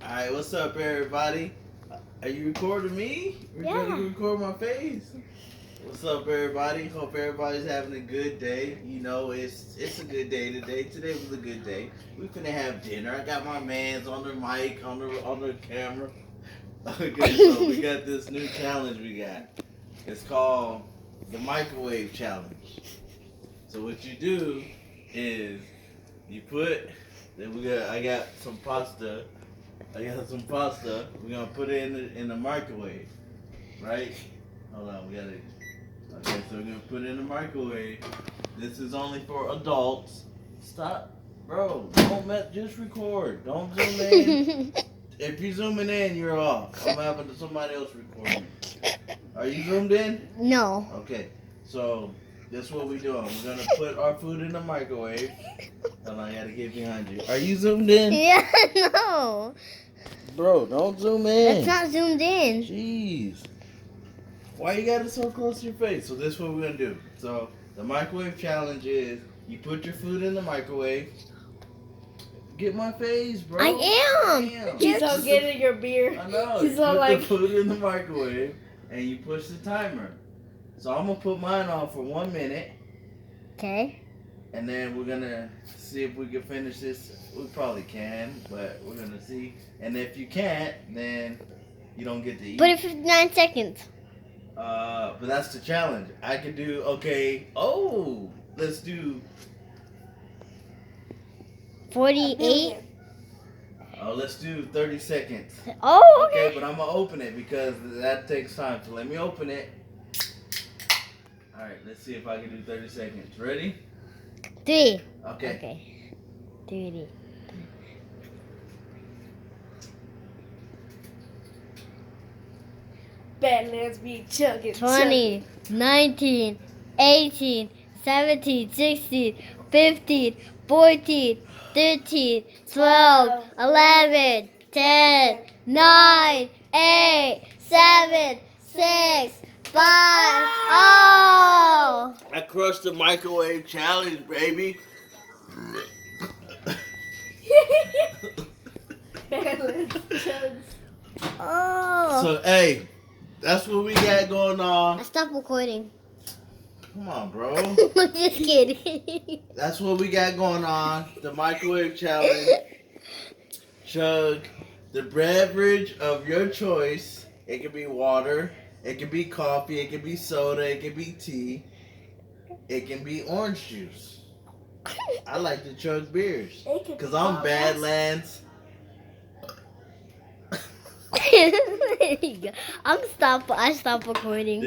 Alright, what's up, everybody? Are you recording me? Yeah. You record my face? What's up, everybody? Hope everybody's having a good day. You know, it's a good day today. Today was a good day. We finna have dinner. I got my mans on the mic, on the camera. Okay, so we got this new challenge we got. It's called the microwave challenge. So what you do is you put. I got some pasta. We're gonna put it in the microwave, right? Hold on, we got it. Okay, so we're gonna put it in the microwave. This is only for adults. Stop, bro. Don't just record. Don't zoom in. If you're zooming in, you're off. I'm having somebody else record me. Are you zoomed in? No. Okay, so this is what we're doing. We're gonna put our food in the microwave. Hold on, I gotta get behind you. Are you zoomed in? Yeah, no. Bro, don't zoom in. That's not zoomed in. Jeez. Why you got it so close to your face? So this is what we're gonna do. So the microwave challenge is you put your food in the microwave. Get my face, bro. I am. Damn. He's all getting your beer. I know. He's You all put like- the food in the microwave and you push the timer. So I'm gonna put mine on for 1 minute. Okay. And then we're gonna see if we can finish this. We probably can, but we're gonna see. And if you can't, then you don't get to eat. Put it for 9 seconds. But that's the challenge. I could do okay. Oh, let's do. 48. Oh, let's do 30 seconds. Oh, Okay, okay. but I'm gonna open it because that takes time. So let me open it. All right, let's see if I can do 30 seconds. Ready? 3. Okay. Okay. 30. Badlands be chugging. 20, 19, 18, 17, 16, 15, 14, 13, 12, 11, 10, 9, 8, 7, 6, 5. Oh! I crushed the microwave challenge, baby. Badlands chugs. Oh! So hey, that's what we got going I on. stopped recording. Come on, bro. I'm just kidding. That's what we got going on. The microwave challenge. Chug the beverage of your choice. It can be water. It can be coffee. It can be soda. It can be tea. It can be orange juice. I like to chug beers. Because I'm Badlands. There you go. I stopped recording.